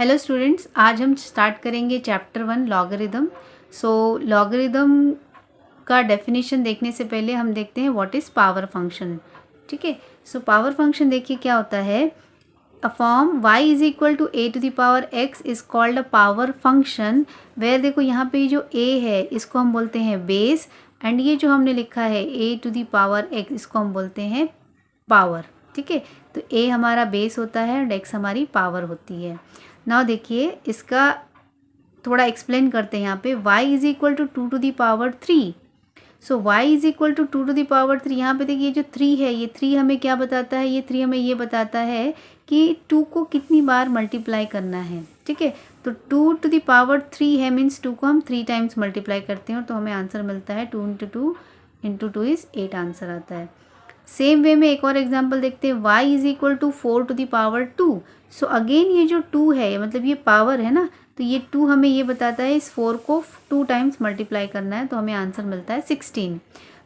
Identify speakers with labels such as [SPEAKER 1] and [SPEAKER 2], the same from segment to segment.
[SPEAKER 1] Hello students, आज हम start करेंगे चैप्टर 1 लॉगरिदम। सो लॉगरिदम का डेफिनेशन देखने से पहले हम देखते हैं व्हाट इज़ पावर फंक्शन। ठीक है, सो पावर फंक्शन देखिए क्या होता है। A form y is equal to a to the power x is called a power function where, देखो यहाँ पे जो a है इसको हम बोलते हैं बेस, एंड ये जो हमने लिखा है a to the power x इसको हम बोलते हैं पावर। ठीक है, तो a हमारा बेस होता है और x हमारी पावर होती है। नाउ देखिए इसका थोड़ा एक्सप्लेन करते हैं। यहाँ पे y is equal to 2 to the power 3। So y is equal to 2 to the power 3। यहाँ पे देखिए जो 3 है, ये 3 हमें क्या बताता है, ये 3 हमें ये बताता है कि 2 को कितनी बार मल्टीप्लाई करना है। ठीक है, तो 2 टू दी पावर 3 है, मीन्स 2 को हम 3 टाइम्स मल्टीप्लाई करते हैं तो हमें आंसर मिलता है 2 इंटू टू इज़ 8 आंसर आता है। सेम वे में एक और एग्जांपल देखते हैं, y is equal to 4 to the power 2। So again ये जो 2 है मतलब ये पावर है ना, तो ये 2 हमें ये बताता है इस 4 को 2 टाइम्स मल्टीप्लाई करना है तो हमें आंसर मिलता है 16।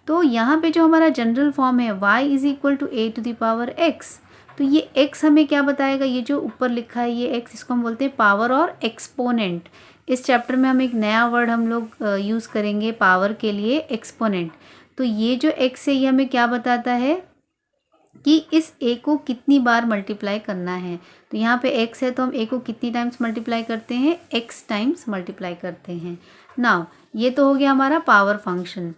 [SPEAKER 1] तो यहाँ पे जो हमारा जनरल फॉर्म है y is equal to a to the power x, तो ये x हमें क्या बताएगा, ये जो ऊपर लिखा है ये x, इसको हम बोलते हैं पावर और एक्सपोनेंट। इस चैप्टर में हम एक नया वर्ड हम लोग यूज़ करेंगे पावर के लिए, एक्सपोनेंट। तो ये जो x है ये हमें क्या बताता है कि इस a को कितनी बार मल्टीप्लाई करना है। तो यहाँ पे x है तो हम a को कितनी टाइम्स मल्टीप्लाई करते हैं, x टाइम्स मल्टीप्लाई करते हैं। नाउ ये तो हो गया हमारा पावर फंक्शन।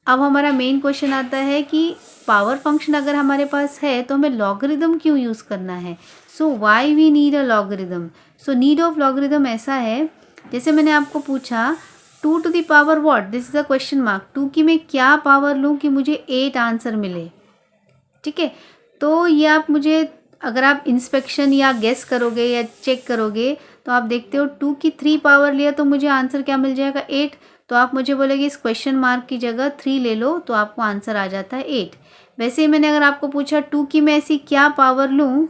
[SPEAKER 1] अब हमारा मेन क्वेश्चन आता है कि पावर फंक्शन अगर हमारे पास है तो हमें लॉगरिदम क्यों यूज़ करना है। So why we need a logarithm. So need of logarithm ऐसा है, जैसे मैंने आपको पूछा 2 to the power what, this is a question mark, 2 की मैं क्या पावर लूँ कि मुझे 8 आंसर मिले। ठीक है, तो ये आप मुझे अगर आप इंस्पेक्शन या गेस करोगे या चेक करोगे तो आप देखते हो 2 की 3 पावर लिया तो मुझे आंसर क्या मिल जाएगा 8। तो आप मुझे बोलेगे इस क्वेश्चन मार्क की जगह 3 ले लो तो आपको आंसर आ जाता है 8। वैसे ही मैंने अगर आपको पूछा 2 की मैं ऐसी क्या पावर लूँ,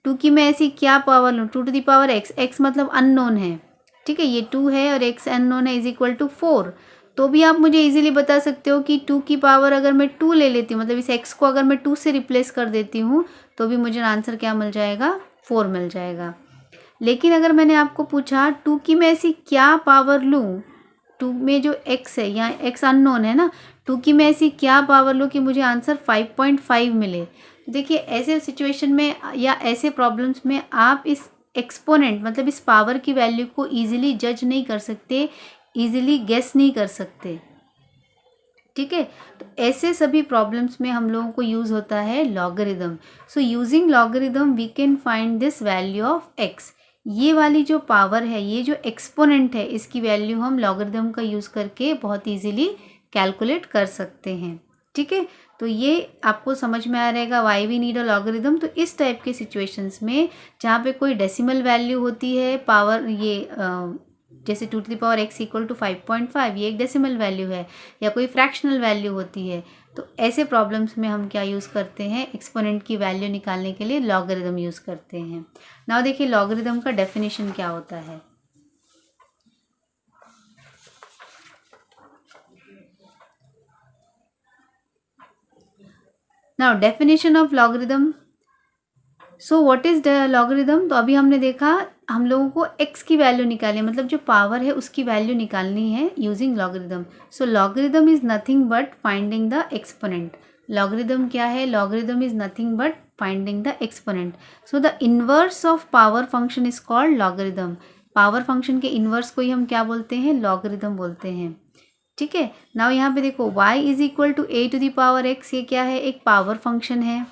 [SPEAKER 1] 2 की मैं ऐसी क्या पावर लूँ, 2 to the power x, x मतलब अननोन है। ठीक है, ये 2 है और x अननोन है, इज इक्वल टू 4। तो भी आप मुझे इजीली बता सकते हो कि 2 की पावर अगर मैं 2 ले लेती हूँ, मतलब इस x को अगर मैं 2 से रिप्लेस कर देती हूँ तो भी मुझे आंसर क्या मिल जाएगा, 4 मिल जाएगा। लेकिन अगर मैंने आपको पूछा 2 की मैं ऐसी क्या पावर लूँ, 2 में जो x है या x अननोन है ना, 2 की मैं ऐसी क्या पावर लूँ कि मुझे आंसर 5.5 मिले। देखिए ऐसे सिचुएशन में या ऐसे प्रॉब्लम्स में आप इस एक्सपोनेंट मतलब इस पावर की वैल्यू को ईजिली जज नहीं कर सकते, ईजिली गेस नहीं कर सकते। ठीक है, तो ऐसे सभी प्रॉब्लम्स में हम लोगों को यूज़ होता है logarithm. So using logarithm we can find this value of x। ये वाली जो पावर है, ये जो एक्सपोनेंट है, इसकी वैल्यू हम लॉगरिदम का यूज़ करके बहुत इजीली कैलकुलेट कर सकते हैं। ठीक है, तो ये आपको समझ में आ रहेगा why we need a logarithm. तो इस टाइप के सिचुएशंस में जहाँ पे कोई डेसिमल वैल्यू होती है, पावर ये जैसे 2 to the power x equal to 5.5, ये एक डेसिमल वैल्यू है, या कोई फ्रैक्शनल वैल्यू होती है, तो ऐसे प्रॉब्लम्स में हम क्या यूज़ करते हैं, एक्सपोनेंट की वैल्यू निकालने के लिए लॉगरिदम यूज़ करते हैं। नाउ देखिए लॉगरिदम का डेफिनेशन क्या होता है। Now definition of logarithm. So what is the logarithm. तो अभी हमने देखा हम लोगों को x की वैल्यू निकालनी है, मतलब जो पावर है उसकी वैल्यू निकालनी है using logarithm. So logarithm is nothing but finding the exponent. Logarithm क्या है, logarithm is nothing but finding the exponent. So the inverse of power function is called logarithm. Power function के inverse को ही हम क्या बोलते हैं, लॉगरिदम बोलते हैं। ठीक है, नाउ यहाँ पे देखो y is equal to a to the power x, ये क्या है, एक पावर फंक्शन है।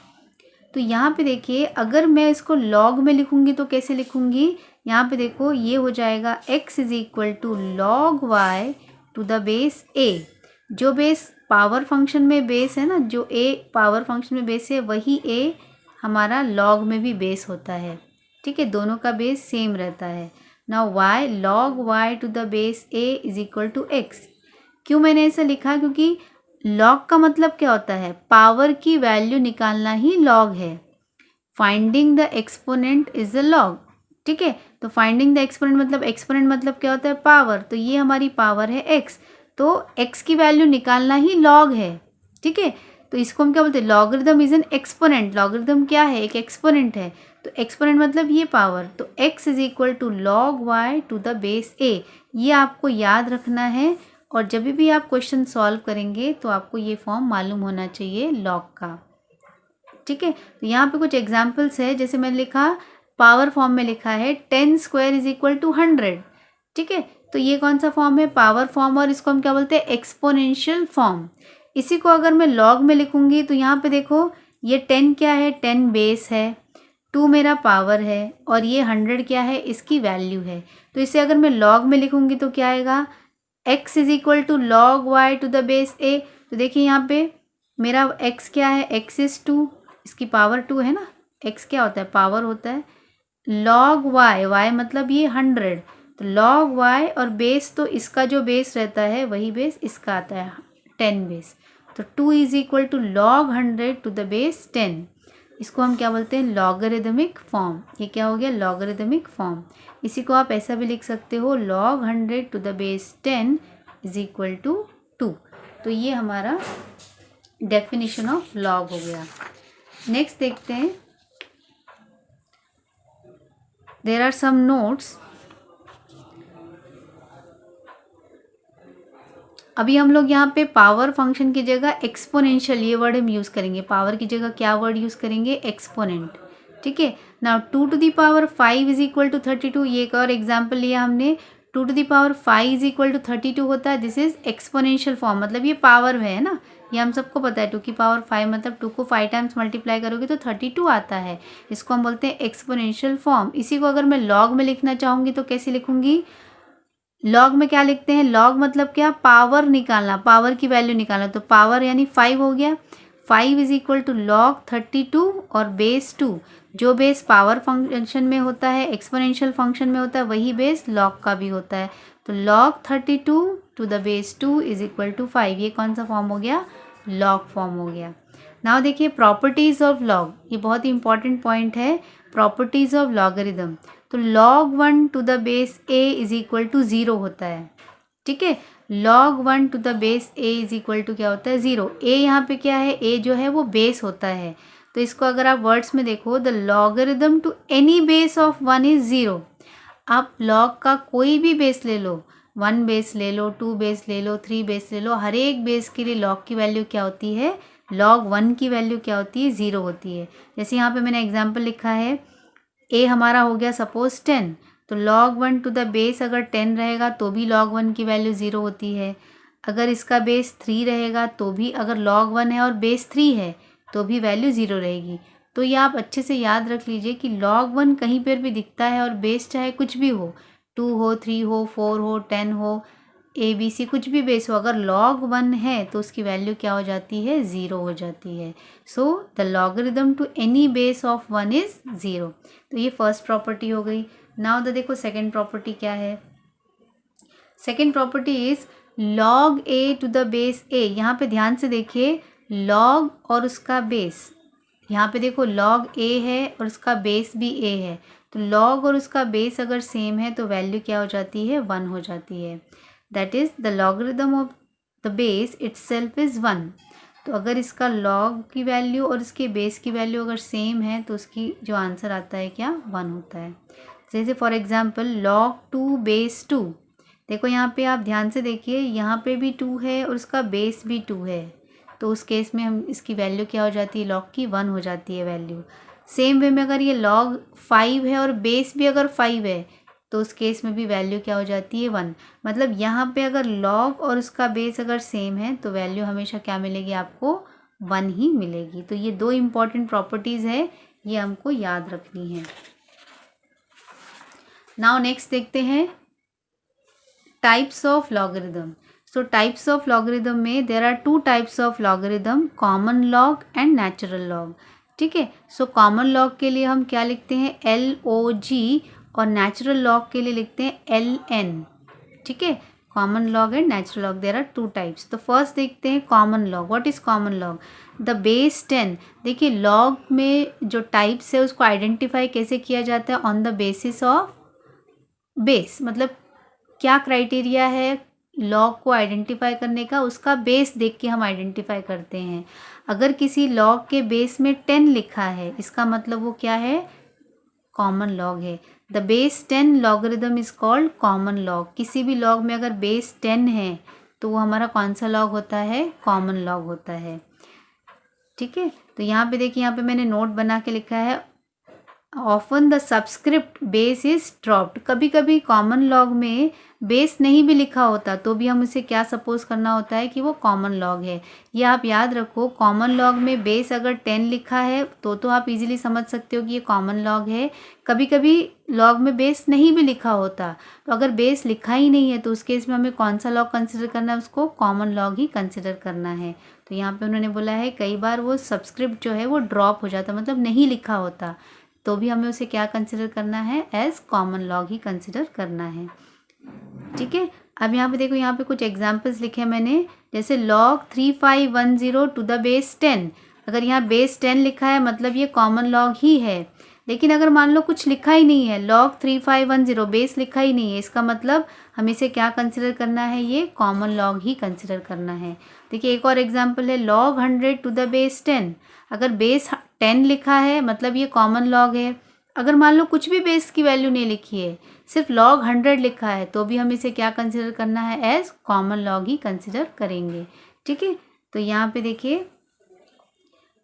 [SPEAKER 1] तो यहाँ पे देखिए अगर मैं इसको लॉग में लिखूंगी तो कैसे लिखूंगी, यहाँ पे देखो ये हो जाएगा x is equal to log y to the base a। जो बेस पावर फंक्शन में बेस है ना, जो a पावर फंक्शन में बेस है वही a हमारा लॉग में भी बेस होता है। ठीक है, दोनों का बेस सेम रहता है। Now y log y to the base a is equal to x। क्यों मैंने ऐसा लिखा, क्योंकि लॉग का मतलब क्या होता है, पावर की वैल्यू निकालना ही लॉग है। Finding the exponent is the log. ठीक है, तो फाइंडिंग द एक्सपोनेंट मतलब क्या होता है, पावर। तो ये हमारी पावर है x, तो x की वैल्यू निकालना ही लॉग है। ठीक है, तो इसको हम क्या बोलते हैं, logarithm is an exponent. Logarithm क्या है, एक एक्सपोनेंट है। तो एक्सपोनेंट मतलब ये पावर, तो x is equal to log y to the base a, ये आपको याद रखना है। और जब भी आप क्वेश्चन सॉल्व करेंगे तो आपको ये फॉर्म मालूम होना चाहिए लॉग का, ठीक है। तो यहाँ पे कुछ एग्जाम्पल्स है, जैसे मैंने लिखा पावर फॉर्म में लिखा है 10 स्क्वायर इज इक्वल टू 100, ठीक है। तो ये कौन सा फॉर्म है, पावर फॉर्म, और इसको हम क्या बोलते हैं, एक्सपोनेंशियल फॉर्म। इसी को अगर मैं लॉग में लिखूंगी तो यहाँ पे देखो ये 10 क्या है, 10 बेस है, 2 मेरा पावर है, और ये 100 क्या है, इसकी वैल्यू है। तो इसे अगर मैं लॉग में लिखूंगी तो क्या आएगा, x is equal to log y to the base a। तो देखिए यहाँ पे मेरा x क्या है, x इज 2, इसकी पावर 2 है ना, x क्या होता है, पावर होता है, लॉग y, y मतलब ये 100, तो लॉग y, और बेस तो इसका जो बेस रहता है वही बेस इसका आता है 10 बेस, तो 2 is equal to log 100 to the base 10। इसको हम क्या बोलते हैं, लॉगरिदमिक फॉर्म। ये क्या हो गया, लॉगरिदमिक फॉर्म। इसी को आप ऐसा भी लिख सकते हो, log 100 to the base 10 is equal to 2। तो ये हमारा डेफिनेशन ऑफ लॉग हो गया। नेक्स्ट देखते हैं, देयर आर सम नोट्स। अभी हम लोग यहाँ पे पावर फंक्शन की जगह एक्सपोनेंशियल ये वर्ड हम यूज़ करेंगे, पावर की जगह क्या वर्ड यूज़ करेंगे, एक्सपोनेंट, ठीक है। Now 2 to the power 5 is equal to 32, ये एक और एग्जाम्पल लिया हमने, 2 to the power 5 is equal to 32 होता है, दिस इज एक्सपोनेंशियल फॉर्म, मतलब ये पावर है ना, ये हम सबको पता है, 2 की पावर 5 मतलब 2 को 5 टाइम्स मल्टीप्लाई करोगे तो 32 आता है, इसको हम बोलते हैं एक्सपोनेंशियल फॉर्म। इसी को अगर मैं लॉग में लिखना चाहूँगी तो कैसे लिखूँगी, लॉग में क्या लिखते हैं, लॉग मतलब क्या, पावर निकालना, पावर की वैल्यू निकालना, तो पावर यानी 5 हो गया, 5 इज इक्वल टू लॉग 32 और बेस 2, जो बेस पावर फंक्शन में होता है, एक्सपोनेंशियल फंक्शन में होता है, वही बेस लॉग का भी होता है, तो log 32 to the base 2 is equal to 5, ये कौन सा फॉर्म हो गया, लॉग फॉर्म हो गया। नाउ देखिए प्रॉपर्टीज़ ऑफ लॉग, ये बहुत ही इंपॉर्टेंट पॉइंट है, प्रॉपर्टीज़ ऑफ लॉगरिदम। तो log 1 to the base a is equal to 0 होता है, ठीक है, log 1 to the base a is equal to क्या होता है, 0। a यहाँ पे क्या है, a जो है वो बेस होता है, तो इसको अगर आप वर्ड्स में देखो, the logarithm to any base of 1 is 0। आप log का कोई भी बेस ले लो, 1 बेस ले लो, 2 बेस ले लो, 3 बेस ले लो, हर एक बेस के लिए log की वैल्यू क्या होती है, log 1 की वैल्यू क्या होती है, 0 होती है। जैसे यहाँ पे मैंने एग्जाम्पल लिखा है, a हमारा हो गया सपोज 10, तो log 1 टू द बेस अगर 10 रहेगा तो भी log 1 की वैल्यू 0 होती है, अगर इसका बेस 3 रहेगा तो भी, अगर log 1 है और बेस 3 है तो भी वैल्यू 0 रहेगी। तो ये आप अच्छे से याद रख लीजिए कि log 1 कहीं पर भी दिखता है और बेस चाहे कुछ भी हो, 2 हो, 3 हो, 4 हो, 10 हो, ABC कुछ भी बेस हो, अगर log 1 है तो उसकी वैल्यू क्या हो जाती है, 0 हो जाती है। So the logarithm to any base of 1 is 0। तो ये फर्स्ट प्रॉपर्टी हो गई। नाउ द देखो सेकेंड प्रॉपर्टी क्या है, second property is log a to the base a। यहाँ पे ध्यान से देखिए, log और उसका बेस, यहाँ पे देखो log a है और उसका बेस भी a है, तो log और उसका बेस अगर सेम है तो वैल्यू क्या हो जाती है, 1 हो जाती है। That is the logarithm of the base itself is 1। तो अगर इसका log की वैल्यू और इसके बेस की वैल्यू अगर सेम है तो उसकी जो आंसर आता है क्या, 1 होता है। जैसे फॉर एग्जांपल log 2 बेस 2, देखो यहाँ पे आप ध्यान से देखिए, यहाँ पे भी 2 है और उसका बेस भी 2 है, तो उस केस में हम इसकी वैल्यू क्या हो जाती है, log की 1 हो जाती है वैल्यू। सेम वे में अगर ये log 5 है और बेस भी अगर 5 है तो उस केस में भी वैल्यू क्या हो जाती है, 1। मतलब यहाँ पे अगर log और उसका बेस अगर सेम है तो वैल्यू हमेशा क्या मिलेगी, आपको 1 ही मिलेगी। तो ये दो इम्पॉर्टेंट प्रॉपर्टीज़ है, ये हमको याद रखनी है। नाउ नेक्स्ट देखते हैं types of logarithm. So types of logarithm में there are 2 types of logarithm, common log and natural log, ठीक है। सो कॉमन लॉग के लिए हम क्या लिखते हैं, LOG, और नेचुरल लॉग के लिए लिखते हैं LN, ठीक है। Common log and natural log, there are 2 types. तो फर्स्ट देखते हैं common log. What is common log, the base 10। देखिए लॉग में जो टाइप्स है उसको आइडेंटिफाई कैसे किया जाता है, on the basis of base, मतलब क्या क्राइटेरिया है लॉग को आइडेंटिफाई करने का, उसका बेस देख के हम आइडेंटिफाई करते हैं। अगर किसी लॉग के बेस में 10 लिखा है, इसका मतलब वो क्या है, कॉमन लॉग है। The base 10 logarithm is called common log. किसी भी लॉग में अगर बेस 10 है तो वो हमारा कौन सा लॉग होता है? कॉमन लॉग होता है। ठीक है, तो यहाँ पे देखिए, यहाँ पे मैंने नोट बना के लिखा है often the subscript base is dropped. कभी कभी कॉमन लॉग में बेस नहीं भी लिखा होता तो भी हम उसे क्या सपोज करना होता है कि वो कॉमन लॉग है। ये आप याद रखो, कॉमन लॉग में बेस अगर 10 लिखा है तो आप इजीली समझ सकते हो कि ये कॉमन लॉग है। कभी कभी लॉग में बेस नहीं भी लिखा होता, तो अगर बेस लिखा ही नहीं है तो उस केस में हमें कौन सा लॉग कंसिडर करना है? उसको कॉमन लॉग ही कंसिडर करना है। तो यहाँ पे उन्होंने बोला है कई बार वो सबस्क्रिप्ट जो है वो ड्रॉप हो जाता, मतलब नहीं लिखा होता, तो भी हमें उसे क्या कंसिडर करना है? एज कॉमन लॉग ही कंसिडर करना है। ठीक है, अब यहाँ पे देखो, यहाँ पे कुछ एग्जांपल्स लिखे हैं मैंने, जैसे log 3510 टू द बेस 10। अगर यहाँ बेस 10 लिखा है मतलब ये कॉमन लॉग ही है। लेकिन अगर मान लो कुछ लिखा ही नहीं है, log 3510 बेस लिखा ही नहीं है, इसका मतलब हमें इसे क्या कंसिडर करना है? ये कॉमन लॉग ही कंसिडर करना है। देखिए एक और एग्जाम्पल है log 100 टू द बेस 10। अगर बेस 10 लिखा है मतलब ये कॉमन लॉग है। अगर मान लो कुछ भी बेस की वैल्यू नहीं लिखी है, सिर्फ log 100 लिखा है, तो भी हम इसे क्या कंसिडर करना है? एज कॉमन लॉग ही कंसिडर करेंगे। ठीक है, तो यहाँ पे देखिए,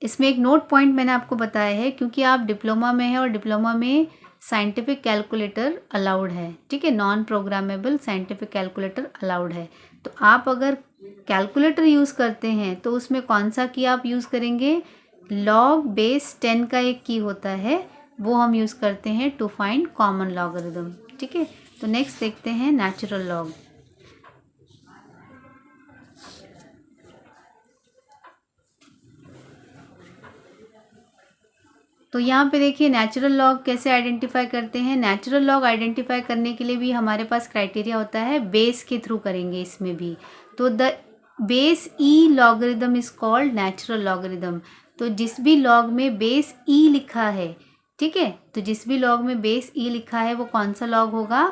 [SPEAKER 1] इसमें एक नोट पॉइंट मैंने आपको बताया है, क्योंकि आप डिप्लोमा में हैं और डिप्लोमा में साइंटिफिक कैलकुलेटर अलाउड है। ठीक है, non programmable scientific calculator allowed है। तो आप अगर कैलकुलेटर यूज़ करते हैं तो उसमें कौन सा की आप यूज़ करेंगे? log बेस 10 का एक की होता है, वो हम यूज़ करते हैं टू फाइंड कॉमन लॉगरिदम। ठीक है, तो नेक्स्ट देखते हैं नेचुरल लॉग। तो यहाँ पे देखिए नेचुरल लॉग कैसे आइडेंटिफाई करते हैं। नेचुरल लॉग आइडेंटिफाई करने के लिए भी हमारे पास क्राइटेरिया होता है, बेस के थ्रू करेंगे इसमें भी। तो the base E logarithm is called natural logarithm. तो जिस भी लॉग में बेस ई लिखा है, ठीक है, तो जिस भी लॉग में बेस ई लिखा है वो कौन सा लॉग होगा?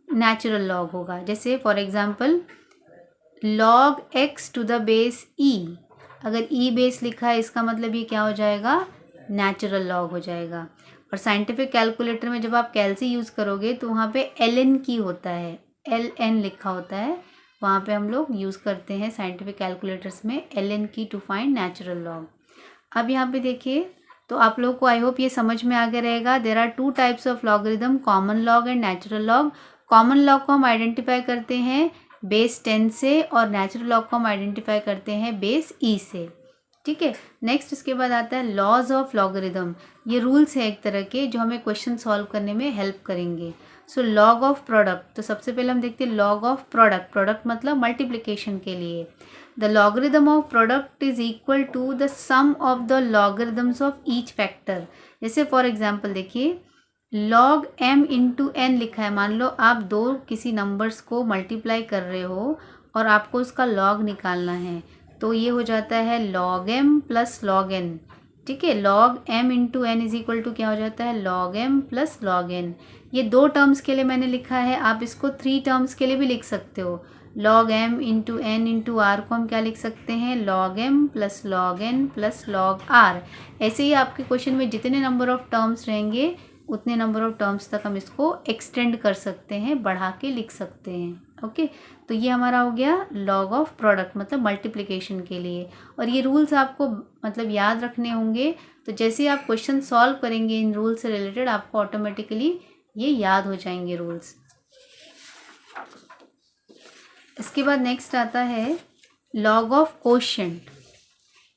[SPEAKER 1] नेचुरल लॉग होगा। जैसे for example log x to the base E, अगर ई बेस लिखा है इसका मतलब ये क्या हो जाएगा? नेचुरल लॉग हो जाएगा। और साइंटिफिक कैलकुलेटर में जब आप कैलसी यूज़ करोगे तो वहाँ पे ln की होता है, ln लिखा होता है, वहाँ पे हम लोग यूज़ करते हैं साइंटिफिक कैलकुलेटर्स में ln की टू फाइंड नेचुरल लॉग। अब यहाँ पे देखिए, तो आप लोगों को आई होप ये समझ में आ गया रहेगा। There are 2 types of logarithm, common log and natural log. Common log को हम आइडेंटिफाई करते हैं बेस 10 से और नेचुरल लॉग को हम आइडेंटिफाई करते हैं बेस ई से। ठीक है, नेक्स्ट इसके बाद आता है लॉज ऑफ लॉगरिदम। ये रूल्स है एक तरह के जो हमें क्वेश्चन सॉल्व करने में हेल्प करेंगे। सो लॉग ऑफ प्रोडक्ट, तो सबसे पहले हम देखते हैं लॉग ऑफ प्रोडक्ट। प्रोडक्ट मतलब मल्टीप्लिकेशन के लिए। The logarithm of product is equal to the sum of the logarithms of each factor. जैसे फॉर एग्जांपल देखिए, log m इंटू एन लिखा है। मान लो आप दो किसी नंबर्स को मल्टीप्लाई कर रहे हो और आपको उसका log निकालना है, तो ये हो जाता है log m plus log n। ठीक है, log m into n is equal to क्या हो जाता है? log m plus log n। ये 2 टर्म्स के लिए मैंने लिखा है, आप इसको 3 टर्म्स के लिए भी लिख सकते हो। log m into n into r को हम क्या लिख सकते हैं? log m plus log n plus log r। ऐसे ही आपके क्वेश्चन में जितने नंबर ऑफ टर्म्स रहेंगे उतने नंबर ऑफ टर्म्स तक हम इसको एक्सटेंड कर सकते हैं, बढ़ा के लिख सकते हैं। ओके, तो ये हमारा हो गया लॉग ऑफ प्रोडक्ट, मतलब मल्टीप्लिकेशन के लिए। और ये रूल्स आपको मतलब याद रखने होंगे, तो जैसे ही आप क्वेश्चन सॉल्व करेंगे इन रूल्स से रिलेटेड आपको ऑटोमेटिकली ये याद हो जाएंगे रूल्स। इसके बाद नेक्स्ट आता है लॉग ऑफ कोशेंट।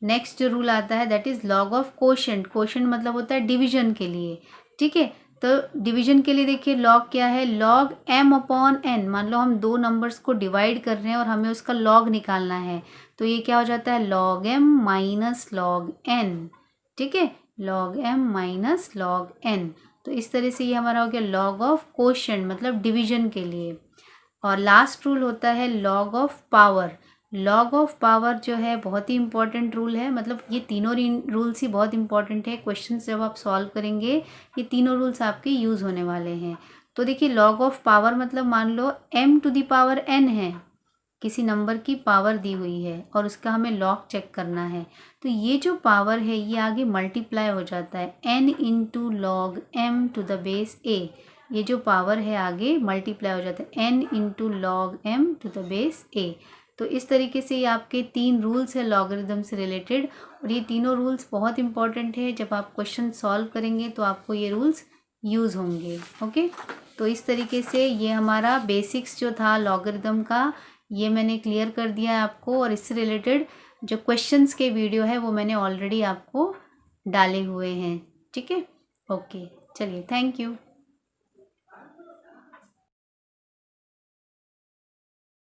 [SPEAKER 1] नेक्स्ट जो रूल आता है that is log of quotient. Quotient मतलब होता है डिवीजन के लिए। ठीक है, तो डिवीजन के लिए देखिए लॉग क्या है? log m upon n। मान लो हम 2 नंबर्स को डिवाइड कर रहे हैं और हमें उसका log निकालना है, तो ये क्या हो जाता है? log m minus log n। ठीक है, log m minus log n। तो इस तरह से ये हमारा हो गया लॉग ऑफ कोशेंट, मतलब डिवीजन के लिए। और लास्ट रूल होता है log of power. Log of power जो है बहुत ही इंपॉर्टेंट रूल है, मतलब ये तीनों रूल्स ही बहुत इंपॉर्टेंट है। क्वेश्चंस जब आप सॉल्व करेंगे ये तीनों रूल्स आपके यूज़ होने वाले हैं। तो देखिए लॉग ऑफ पावर मतलब मान लो m to the power n है, किसी नंबर की पावर दी हुई है और उसका हमें लॉग चेक करना है, तो ये जो पावर है ये आगे मल्टीप्लाई हो जाता है n into log m to the base a। ये जो पावर है आगे मल्टीप्लाई हो जाता है n into log m to the base a। तो इस तरीके से ये आपके 3 रूल्स है लॉगरिदम से रिलेटेड, और ये तीनों रूल्स बहुत इंपॉर्टेंट है। जब आप क्वेश्चन सॉल्व करेंगे तो आपको ये रूल्स यूज़ होंगे। ओके, तो इस तरीके से ये हमारा बेसिक्स जो था लॉगरिदम का ये मैंने क्लियर कर दिया है आपको, और इससे रिलेटेड जो क्वेश्चंस के वीडियो है वो मैंने ऑलरेडी आपको डाले हुए हैं। ठीक है, ओके, चलिए, थैंक यू।